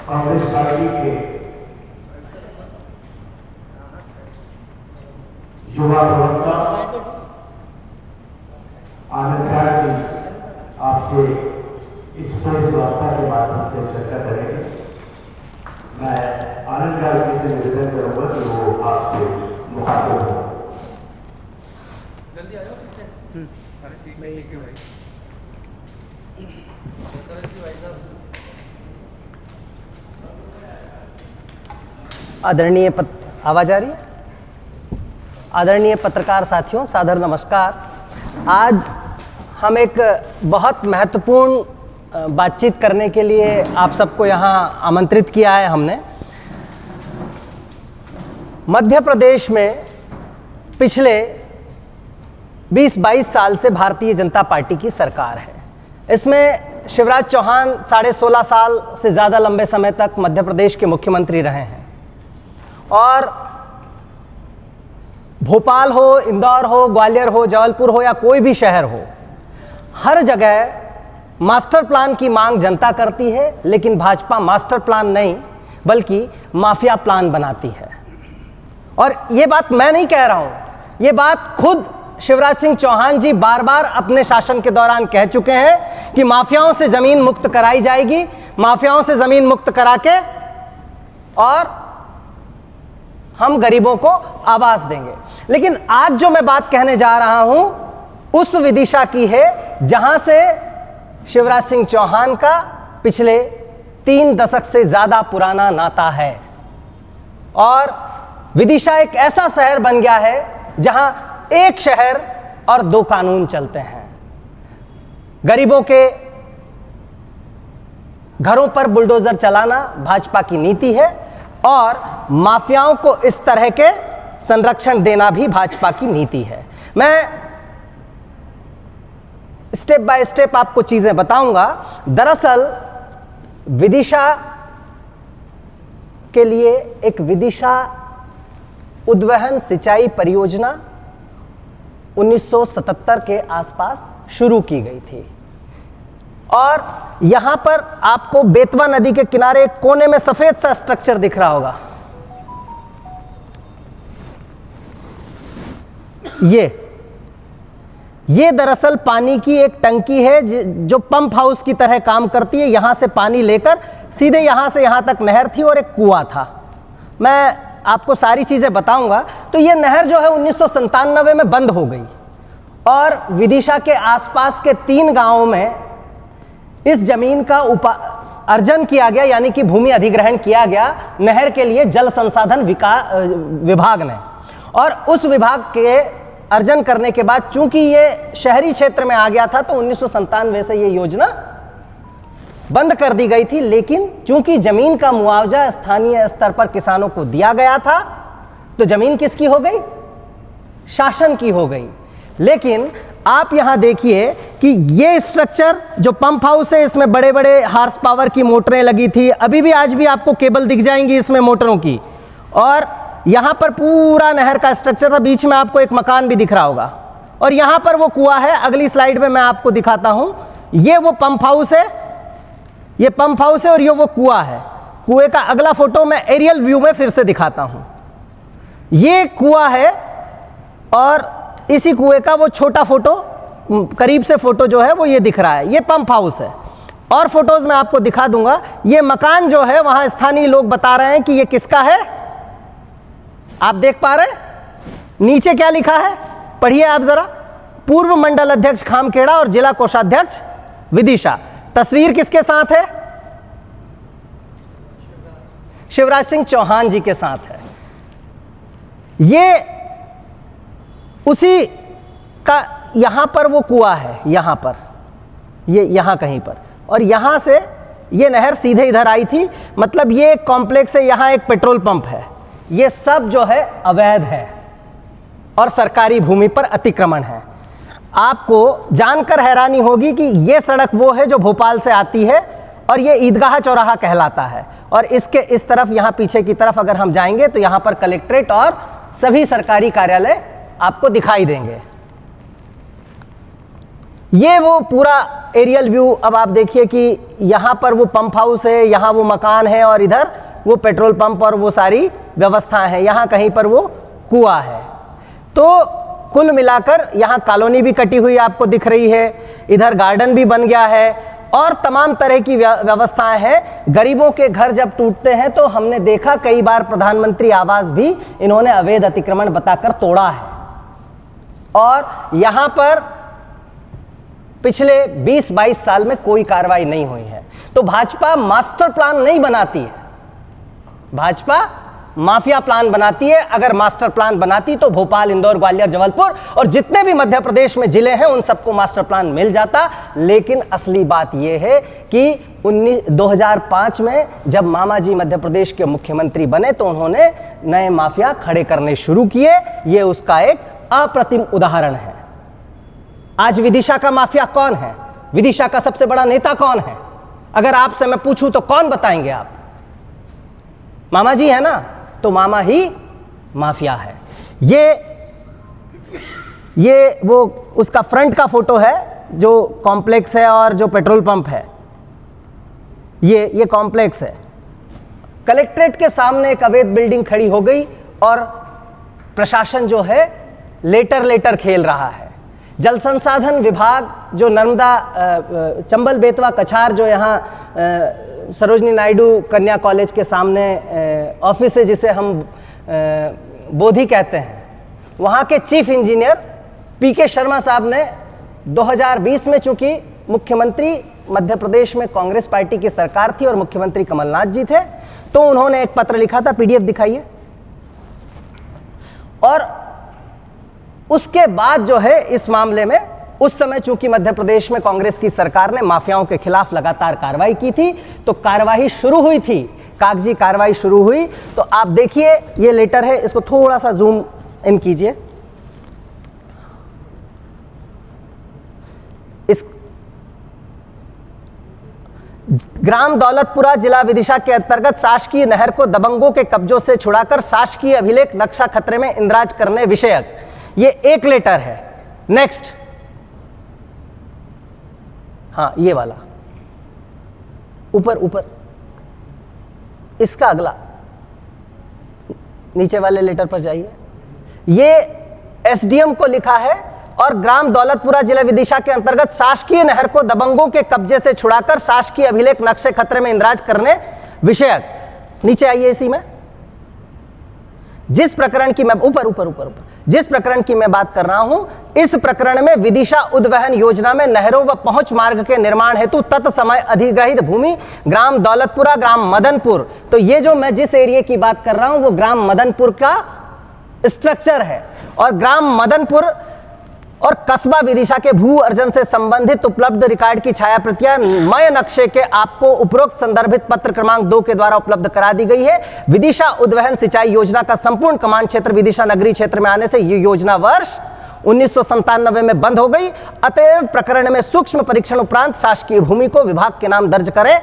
Congress party के युवा प्रवक्ता आनंद जी आपसे इस प्रेस वार्ता के माध्यम से चर्चा करेंगे। मैं आनंद जी से निवेदन करूंगा कि वो आपसे मुखातिब हो। जल्दी आ जाओ पीछे। अरे ठीक है भाई। आदरणीय आवाज आ रही है? आदरणीय पत्रकार साथियों, सादर नमस्कार। आज हम एक बहुत महत्वपूर्ण बातचीत करने के लिए आप सबको यहाँ आमंत्रित किया है हमने। मध्य प्रदेश में पिछले 20-22 साल से भारतीय जनता पार्टी की सरकार है। इसमें शिवराज चौहान 16.5 साल से ज़्यादा लंबे समय तक मध्य प्रदेश के मुख्यमंत्री रहे हैं और भोपाल हो, इंदौर हो, ग्वालियर हो, जबलपुर हो या कोई भी शहर हो, हर जगह मास्टर प्लान की मांग जनता करती है, लेकिन भाजपा मास्टर प्लान नहीं बल्कि माफिया प्लान बनाती है। और ये बात मैं नहीं कह रहा हूं, ये बात खुद शिवराज सिंह चौहान जी बार बार अपने शासन के दौरान कह चुके हैं कि माफियाओं से जमीन मुक्त कराई जाएगी, माफियाओं से जमीन मुक्त करा के और हम गरीबों को आवाज देंगे। लेकिन आज जो मैं बात कहने जा रहा हूं उस विदिशा की है जहां से शिवराज सिंह चौहान का पिछले 3 दशक से ज्यादा पुराना नाता है। और विदिशा एक ऐसा शहर बन गया है जहां एक शहर और 2 कानून चलते हैं। गरीबों के घरों पर बुलडोजर चलाना भाजपा की नीति है और माफियाओं को इस तरह के संरक्षण देना भी भाजपा की नीति है। मैं स्टेप बाय स्टेप आपको चीजें बताऊंगा। दरअसल विदिशा के लिए एक विदिशा उद्वहन सिंचाई परियोजना 1977 के आसपास शुरू की गई थी और यहां पर आपको बेतवा नदी के किनारे एक कोने में सफेद सा स्ट्रक्चर दिख रहा होगा। ये दरअसल पानी की एक टंकी है जो पंप हाउस की तरह काम करती है। यहां से पानी लेकर सीधे यहां से यहां तक नहर थी और एक कुआं था। मैं आपको सारी चीजें बताऊंगा। तो ये नहर जो है 1997 में बंद हो गई और विदिशा के आसपास के 3 गांवों में इस जमीन का अर्जन किया गया, यानी कि भूमि अधिग्रहण किया गया नहर के लिए जल संसाधन विभाग ने। और उस विभाग के अर्जन करने के बाद चूंकि ये शहरी क्षेत्र में आ गया था तो 1997 से ये योजना बंद कर दी गई थी। लेकिन चूंकि जमीन का मुआवजा स्थानीय स्तर पर किसानों को दिया गया था तो जमीन किसकी हो गई? शासन की हो गई। लेकिन आप यहां देखिए कि ये स्ट्रक्चर जो पंप हाउस है, इसमें बड़े बड़े हार्स पावर की मोटरें लगी थी। अभी भी आज भी आपको केबल दिख जाएंगी इसमें मोटरों की। और यहां पर पूरा नहर का स्ट्रक्चर था। बीच में आपको एक मकान भी दिख रहा होगा और यहां पर वो कुआं है। अगली स्लाइड में मैं आपको दिखाता हूं। ये वो पंप हाउस है, ये पंप हाउस है और ये वो कुआं है। कुएं का अगला फोटो मैं एरियल व्यू में फिर से दिखाता हूं। ये कुआं है और इसी कुएं का वो छोटा फोटो, करीब से फोटो जो है वो ये दिख रहा है। ये पंप हाउस है और फोटोज मैं आपको दिखा दूंगा। ये मकान जो है वहां स्थानीय लोग बता रहे हैं कि ये किसका है। आप देख पा रहे हैं नीचे क्या लिखा है? पढ़िए आप जरा। पूर्व मंडल अध्यक्ष खामखेड़ा और जिला कोषाध्यक्ष विदिशा। तस्वीर किसके साथ है? शिवराज सिंह चौहान जी के साथ है। ये उसी का यहां पर वो कुआं है, यहां पर, ये यहां कहीं पर, और यहां से ये नहर सीधे इधर आई थी। मतलब ये एक कॉम्प्लेक्स है, यहां एक पेट्रोल पंप है। ये सब जो है अवैध है और सरकारी भूमि पर अतिक्रमण है। आपको जानकर हैरानी होगी कि ये सड़क वो है जो भोपाल से आती है और ये ईदगाह चौराहा कहलाता है। और इसके इस तरफ, यहां पीछे की तरफ अगर हम जाएंगे तो यहां पर कलेक्ट्रेट और सभी सरकारी कार्यालय आपको दिखाई देंगे। ये वो पूरा एरियल व्यू अब आप देखिए कि यहाँ पर वो पंप हाउस है, यहाँ वो मकान है और इधर वो पेट्रोल पंप और वो सारी व्यवस्थाएं हैं, यहाँ कहीं पर वो कुआं है। तो कुल मिलाकर यहाँ कॉलोनी भी कटी हुई आपको दिख रही है, इधर गार्डन भी बन गया है और तमाम तरह की व्यवस्थाएं हैं। गरीबों के घर जब टूटते हैं तो हमने देखा कई बार प्रधानमंत्री आवास भी इन्होंने अवैध अतिक्रमण बताकर तोड़ा है और यहाँ पर पिछले 20-22 साल में कोई कार्रवाई नहीं हुई है। तो भाजपा मास्टर प्लान नहीं बनाती है, भाजपा माफिया प्लान बनाती है। अगर मास्टर प्लान बनाती तो भोपाल, इंदौर, ग्वालियर, जबलपुर और जितने भी मध्य प्रदेश में जिले हैं उन सबको मास्टर प्लान मिल जाता। लेकिन असली बात यह है कि 2005 में जब मामा जी मध्य प्रदेश के मुख्यमंत्री बने तो उन्होंने नए माफिया खड़े करने शुरू किए। यह उसका एक अप्रतिम उदाहरण है। आज विदिशा का माफिया कौन है? विदिशा का सबसे बड़ा नेता कौन है? अगर आपसे मैं पूछूं तो कौन बताएंगे आप? मामा जी है ना, तो मामा ही माफिया है। ये वो उसका फ्रंट का फोटो है जो कॉम्प्लेक्स है और जो पेट्रोल पंप है, ये कॉम्प्लेक्स है। कलेक्ट्रेट के सामने एक अवैध बिल्डिंग खड़ी हो गई और प्रशासन जो है लेटर खेल रहा है। जल संसाधन विभाग जो नर्मदा, चंबल, बेतवा, कछार जो यहाँ सरोजनी नायडू कन्या कॉलेज के सामने ऑफिस है जिसे हम बोधि कहते हैं, वहाँ के चीफ इंजीनियर पीके शर्मा साहब ने 2020 में, चूंकि मुख्यमंत्री मध्य प्रदेश में कांग्रेस पार्टी की सरकार थी और मुख्यमंत्री कमलनाथ जी थे, तो उन्होंने एक पत्र लिखा था, पीडीएफ दिखाइए। और उसके बाद जो है इस मामले में उस समय चूंकि मध्य प्रदेश में कांग्रेस की सरकार ने माफियाओं के खिलाफ लगातार कार्रवाई की थी, तो कार्रवाई शुरू हुई थी, कागजी कार्रवाई शुरू हुई। तो आप देखिए ये लेटर है, इसको थोड़ा सा जूम इन कीजिए। इस ग्राम दौलतपुरा जिला विदिशा के अंतर्गत शासकीय नहर को दबंगों के कब्जों से छुड़ाकर शासकीय अभिलेख नक्शा खतरे में इंद्राज करने विषयक, ये एक लेटर है। नेक्स्ट, हाँ ये वाला ऊपर इसका अगला नीचे वाले लेटर पर जाइए। ये एसडीएम को लिखा है और ग्राम दौलतपुरा जिला विदिशा के अंतर्गत शासकीय नहर को दबंगों के कब्जे से छुड़ाकर शासकीय अभिलेख नक्शे खतरे में इंद्राज करने विषयक, नीचे आइए इसी में। जिस प्रकरण की मैं ऊपर जिस प्रकरण की मैं बात कर रहा हूं, इस प्रकरण में विदिशा उद्वहन योजना में नहरों व पहुंच मार्ग के निर्माण हेतु तत्समय अधिग्रहित भूमि ग्राम दौलतपुरा, ग्राम मदनपुर, तो ये जो मैं जिस एरिया की बात कर रहा हूं वो ग्राम मदनपुर का स्ट्रक्चर है। और ग्राम मदनपुर और कस्बा विदिशा के भू अर्जन से संबंधित उपलब्ध रिकॉर्ड की छायाप्रतियां मय नक्शे के आपको उपरोक्त संदर्भित पत्र क्रमांक 2 के द्वारा उपलब्ध करा दी गई है। विदिशा उद्वहन सिंचाई योजना का संपूर्ण कमांड क्षेत्र विदिशा नगरीय क्षेत्र में आने से ये योजना वर्ष 1997 में बंद हो गई। अतएव प्रकरण में सूक्ष्म परीक्षण उपरांत शासकीय भूमि को विभाग के नाम दर्ज करें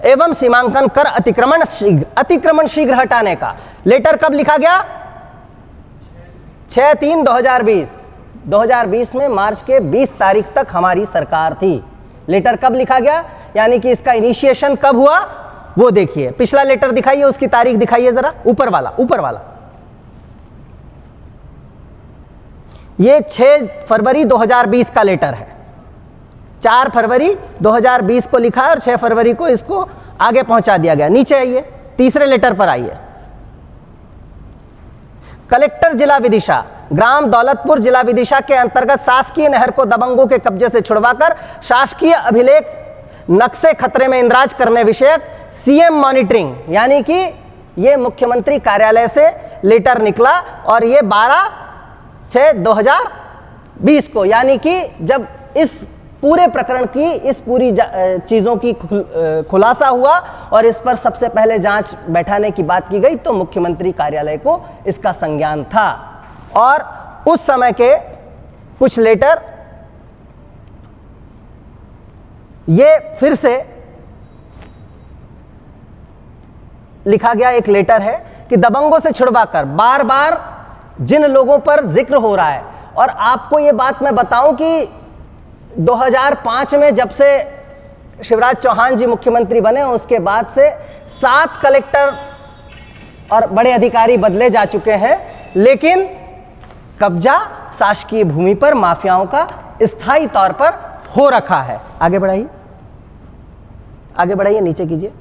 एवं सीमांकन कर अतिक्रमण शीघ्र हटाने का। लेटर कब लिखा गया? 6/3/2020 में मार्च के 20 तारीख तक हमारी सरकार थी। लेटर कब लिखा गया, यानी कि इसका इनिशिएशन कब हुआ वो देखिए। पिछला लेटर दिखाइए, उसकी तारीख दिखाइए जरा, ऊपर वाला। ये 6 फरवरी 2020 का लेटर है। 4 फरवरी 2020 को लिखा है और 6 फरवरी को इसको आगे पहुंचा दिया गया। नीचे आइए, तीसरे लेटर पर आइए। कलेक्टर जिला विदिशा, ग्राम दौलतपुर जिला विदिशा के अंतर्गत शासकीय नहर को दबंगों के कब्जे से छुड़वाकर शासकीय अभिलेख नक्शे खतरे में इंद्राज करने विषयक सीएम मॉनिटरिंग, यानी कि ये मुख्यमंत्री कार्यालय से लेटर निकला और ये 12/6/2020 को, यानी कि जब इस पूरे प्रकरण की, इस पूरी चीज़ों की खुलासा हुआ और इस पर सबसे पहले जांच बैठाने की बात की गई, तो मुख्यमंत्री कार्यालय को इसका संज्ञान था। और उस समय के कुछ लेटर, ये फिर से लिखा गया एक लेटर है कि दबंगों से छुड़वाकर, बार बार जिन लोगों पर जिक्र हो रहा है, और आपको ये बात मैं बताऊं कि 2005 में जब से शिवराज चौहान जी मुख्यमंत्री बने उसके बाद से 7 कलेक्टर और बड़े अधिकारी बदले जा चुके हैं, लेकिन कब्जा शासकीय भूमि पर माफियाओं का स्थायी तौर पर हो रखा है। आगे बढ़ाइए, आगे बढ़ाइए, नीचे कीजिए।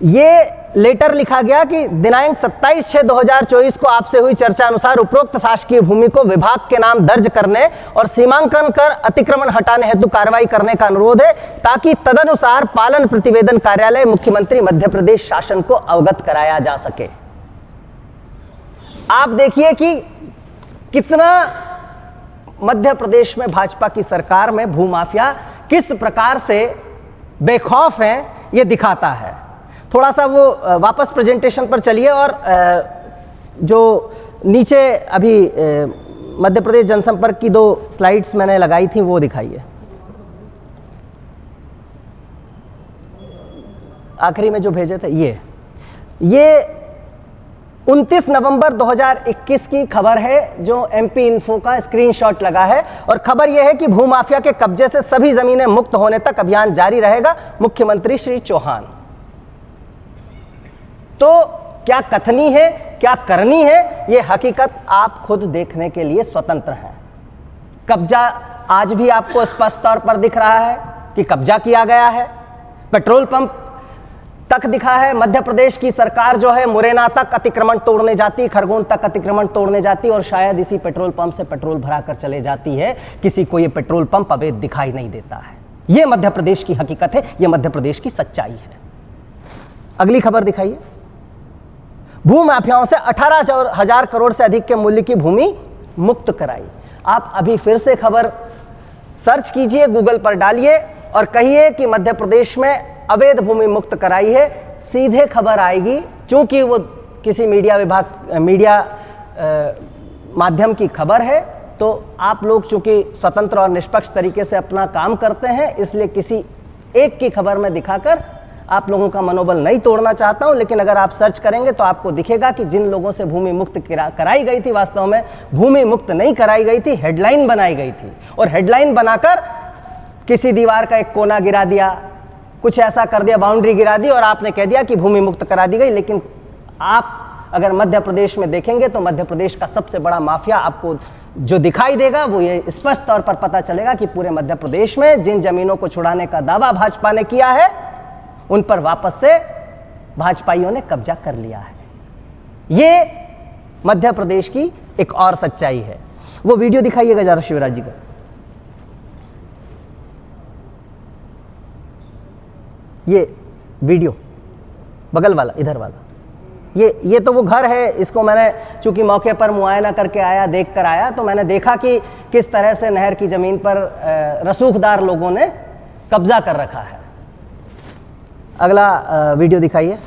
ये लेटर लिखा गया कि दिनांक 27/6/2024 को आपसे हुई चर्चा अनुसार उपरोक्त शासकीय भूमि को विभाग के नाम दर्ज करने और सीमांकन कर अतिक्रमण हटाने हेतु कार्रवाई करने का अनुरोध है, ताकि तदनुसार पालन प्रतिवेदन कार्यालय मुख्यमंत्री मध्य प्रदेश शासन को अवगत कराया जा सके। आप देखिए कि कितना मध्य प्रदेश में भाजपा की सरकार में भूमाफिया किस प्रकार से बेखौफ हैं, यह दिखाता है। थोड़ा सा वो वापस प्रेजेंटेशन पर चलिए और जो नीचे अभी मध्य प्रदेश जनसंपर्क की 2 स्लाइड्स मैंने लगाई थी वो दिखाइए। आखिरी में जो भेजे थे ये 29 नवंबर 2021 की खबर है, जो एमपी इन्फो का स्क्रीनशॉट लगा है, और खबर यह है कि भूमाफिया के कब्जे से सभी जमीनें मुक्त होने तक अभियान जारी रहेगा, मुख्यमंत्री श्री चौहान। तो क्या कथनी है, क्या करनी है, यह हकीकत आप खुद देखने के लिए स्वतंत्र हैं। कब्जा आज भी आपको स्पष्ट तौर पर दिख रहा है कि कब्जा किया गया है। पेट्रोल पंप तक दिखा है। मध्य प्रदेश की सरकार जो है मुरैना तक अतिक्रमण तोड़ने जाती, खरगोन तक अतिक्रमण तोड़ने जाती और शायद इसी पेट्रोल पंप से पेट्रोल भरा कर चले जाती है। किसी को यह पेट्रोल पंप अवैध दिखाई नहीं देता है। यह मध्य प्रदेश की हकीकत है, यह मध्य प्रदेश की सच्चाई है। अगली खबर दिखाइए। भूमाफियाओं से 18,000 करोड़ से अधिक के मूल्य की भूमि मुक्त कराई। आप अभी फिर से खबर सर्च कीजिए, गूगल पर डालिए और कहिए कि मध्य प्रदेश में अवैध भूमि मुक्त कराई है, सीधे खबर आएगी। चूंकि वो किसी मीडिया माध्यम की खबर है, तो आप लोग चूंकि स्वतंत्र और निष्पक्ष तरीके से अपना काम करते हैं, इसलिए किसी एक की खबर में दिखाकर आप लोगों का मनोबल नहीं तोड़ना चाहता हूं। लेकिन अगर आप सर्च करेंगे तो आपको दिखेगा कि जिन लोगों से भूमि मुक्त कराई गई थी, वास्तव में भूमि मुक्त नहीं कराई गई थी, हेडलाइन बनाई गई थी। और हेडलाइन बनाकर किसी दीवार का एक कोना गिरा दिया, कुछ ऐसा कर दिया, बाउंड्री गिरा दी और आपने कह दिया कि भूमि मुक्त करा दी गई। लेकिन आप अगर मध्य प्रदेश में देखेंगे तो मध्य प्रदेश का सबसे बड़ा माफिया आपको जो दिखाई देगा, वो ये स्पष्ट तौर पर पता चलेगा कि पूरे मध्य प्रदेश में जिन जमीनों को छुड़ाने का दावा भाजपा ने किया है, उन पर वापस से भाजपाइयों ने कब्जा कर लिया है। ये मध्य प्रदेश की एक और सच्चाई है। वो वीडियो दिखाइएगा जरा शिवराज जी का। ये वीडियो बगल वाला, इधर वाला, ये तो वो घर है। इसको मैंने चूंकि मौके पर मुआयना करके आया, देख कर आया, तो मैंने देखा कि किस तरह से नहर की जमीन पर रसूखदार लोगों ने कब्जा कर रखा है। अगला वीडियो दिखाइए।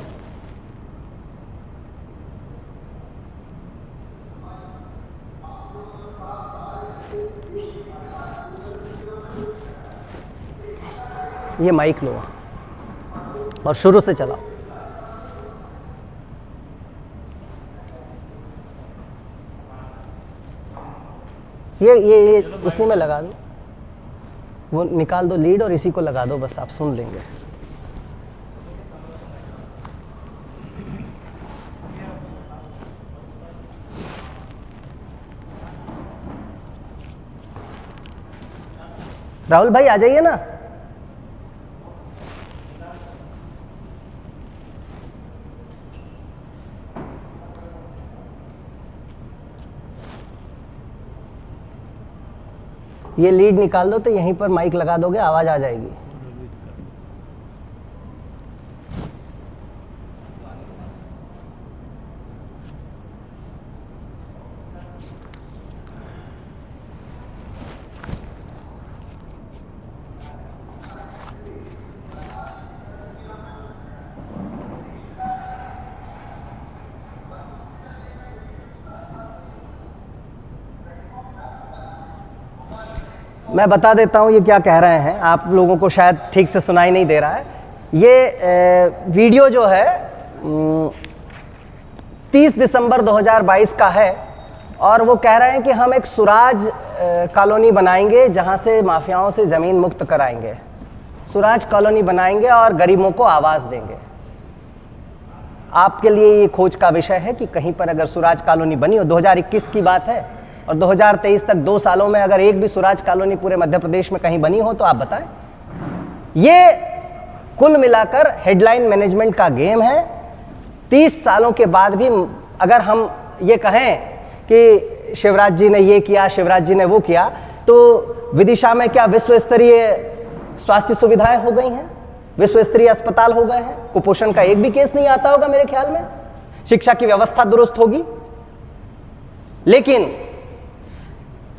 ये माइक लो और शुरू से चलाओ। ये उसी में लगा दो, वो निकाल दो लीड और इसी को लगा दो, बस आप सुन लेंगे। राहुल भाई आ जाइए ना। ये लीड निकाल दो तो यहीं पर माइक लगा दोगे, आवाज आ जाएगी। मैं बता देता हूँ ये क्या कह रहे हैं, आप लोगों को शायद ठीक से सुनाई नहीं दे रहा है। ये वीडियो जो है 30 दिसंबर 2022 का है, और वो कह रहे हैं कि हम एक सुराज कॉलोनी बनाएंगे जहाँ से माफियाओं से ज़मीन मुक्त कराएंगे, सुराज कॉलोनी बनाएंगे और गरीबों को आवाज़ देंगे। आपके लिए ये खोज का विषय है कि कहीं पर अगर सुराज कॉलोनी बनी हो, 2021 की बात है और 2023 तक 2 सालों में अगर एक भी सुराज कॉलोनी पूरे मध्य प्रदेश में कहीं बनी हो तो आप बताएं। ये कुल मिलाकर हेडलाइन मैनेजमेंट का गेम है। 30 सालों के बाद भी अगर हम ये कहें कि शिवराज जी ने ये किया, शिवराज जी ने वो किया, तो विदिशा में क्या विश्व स्तरीय स्वास्थ्य सुविधाएं हो गई हैं, विश्व स्तरीय अस्पताल हो गए हैं, कुपोषण का एक भी केस नहीं आता होगा मेरे ख्याल में, शिक्षा की व्यवस्था दुरुस्त होगी। लेकिन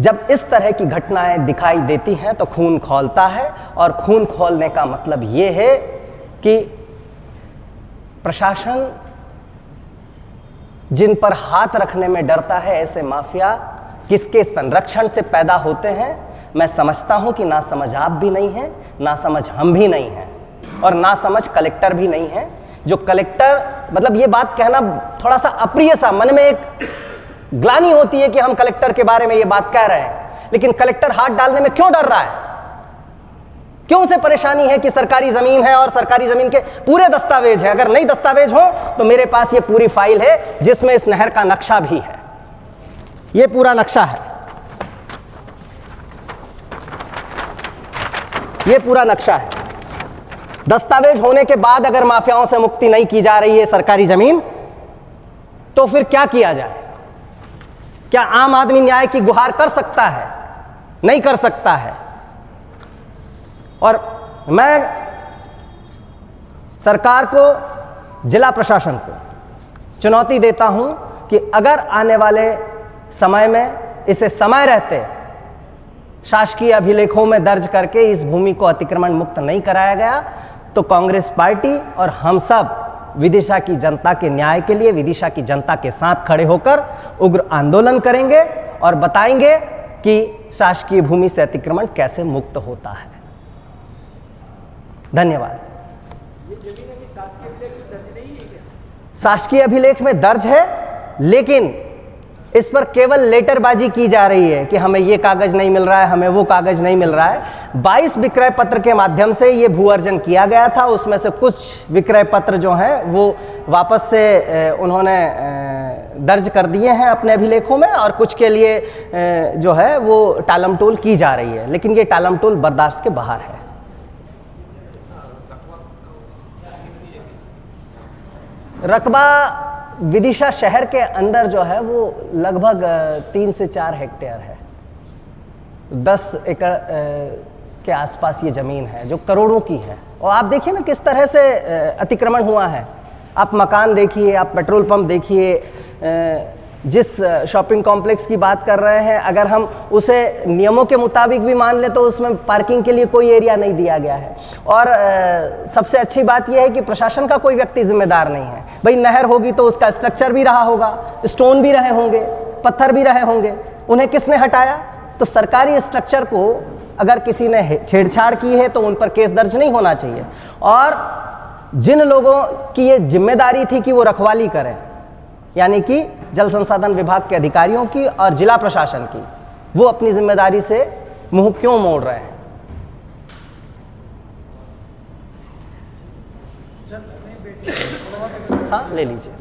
जब इस तरह की घटनाएं दिखाई देती हैं तो खून खौलता है, और खून खौलने का मतलब ये है कि प्रशासन जिन पर हाथ रखने में डरता है, ऐसे माफिया किसके संरक्षण से पैदा होते हैं, मैं समझता हूं कि ना समझ आप भी नहीं हैं, ना समझ हम भी नहीं हैं, और ना समझ कलेक्टर भी नहीं है। जो कलेक्टर, मतलब ये बात कहना थोड़ा सा अप्रिय सा, मन में एक ग्लानि होती है कि हम कलेक्टर के बारे में ये बात कह रहे हैं, लेकिन कलेक्टर हाथ डालने में क्यों डर रहा है? क्यों उसे परेशानी है कि सरकारी जमीन है और सरकारी जमीन के पूरे दस्तावेज हैं? अगर नहीं दस्तावेज हो तो मेरे पास ये पूरी फाइल है जिसमें इस नहर का नक्शा भी है, ये पूरा नक्शा है, ये पूरा नक्शा है। दस्तावेज होने के बाद अगर माफियाओं से मुक्ति नहीं की जा रही है सरकारी जमीन, तो फिर क्या किया जाए? क्या आम आदमी न्याय की गुहार कर सकता है? नहीं कर सकता है। और मैं सरकार को, जिला प्रशासन को चुनौती देता हूं कि अगर आने वाले समय में इसे समय रहते शासकीय अभिलेखों में दर्ज करके इस भूमि को अतिक्रमण मुक्त नहीं कराया गया, तो कांग्रेस पार्टी और हम सब विदिशा की जनता के न्याय के लिए विदिशा की जनता के साथ खड़े होकर उग्र आंदोलन करेंगे और बताएंगे कि शासकीय भूमि से अतिक्रमण कैसे मुक्त होता है। धन्यवाद। ये जमीन अभी शासकीय अभिलेख में दर्ज नहीं है क्या? शासकीय अभिलेख में दर्ज है, लेकिन इस पर केवल लेटरबाजी की जा रही है कि हमें ये कागज नहीं मिल रहा है, हमें वो कागज नहीं मिल रहा है। 22 विक्रय पत्र के माध्यम से ये भू अर्जन किया गया था, उसमें से कुछ विक्रय पत्र जो हैं वो वापस से उन्होंने दर्ज कर दिए हैं अपने अभिलेखों में, और कुछ के लिए जो है वो टालमटोल की जा रही है, लेकिन ये टालमटोल बर्दाश्त के बाहर है। रकबा विदिशा शहर के अंदर जो है वो लगभग 3 से 4 हेक्टेयर है, 10 एकड़ के आसपास ये ज़मीन है जो करोड़ों की है। और आप देखिए ना किस तरह से अतिक्रमण हुआ है। आप मकान देखिए, आप पेट्रोल पंप देखिए, जिस शॉपिंग कॉम्प्लेक्स की बात कर रहे हैं, अगर हम उसे नियमों के मुताबिक भी मान ले तो उसमें पार्किंग के लिए कोई एरिया नहीं दिया गया है। और सबसे अच्छी बात यह है कि प्रशासन का कोई व्यक्ति जिम्मेदार नहीं है। भाई नहर होगी तो उसका स्ट्रक्चर भी रहा होगा, स्टोन भी रहे होंगे, पत्थर भी रहे होंगे, उन्हें किसने हटाया? तो सरकारी स्ट्रक्चर को अगर किसी ने छेड़छाड़ की है तो उन पर केस दर्ज नहीं होना चाहिए। और जिन लोगों की ये जिम्मेदारी थी कि वो रखवाली करें, यानी कि जल संसाधन विभाग के अधिकारियों की और जिला प्रशासन की, वो अपनी जिम्मेदारी से मुंह क्यों मोड़ रहे हैं? हाँ, ले लीजिए।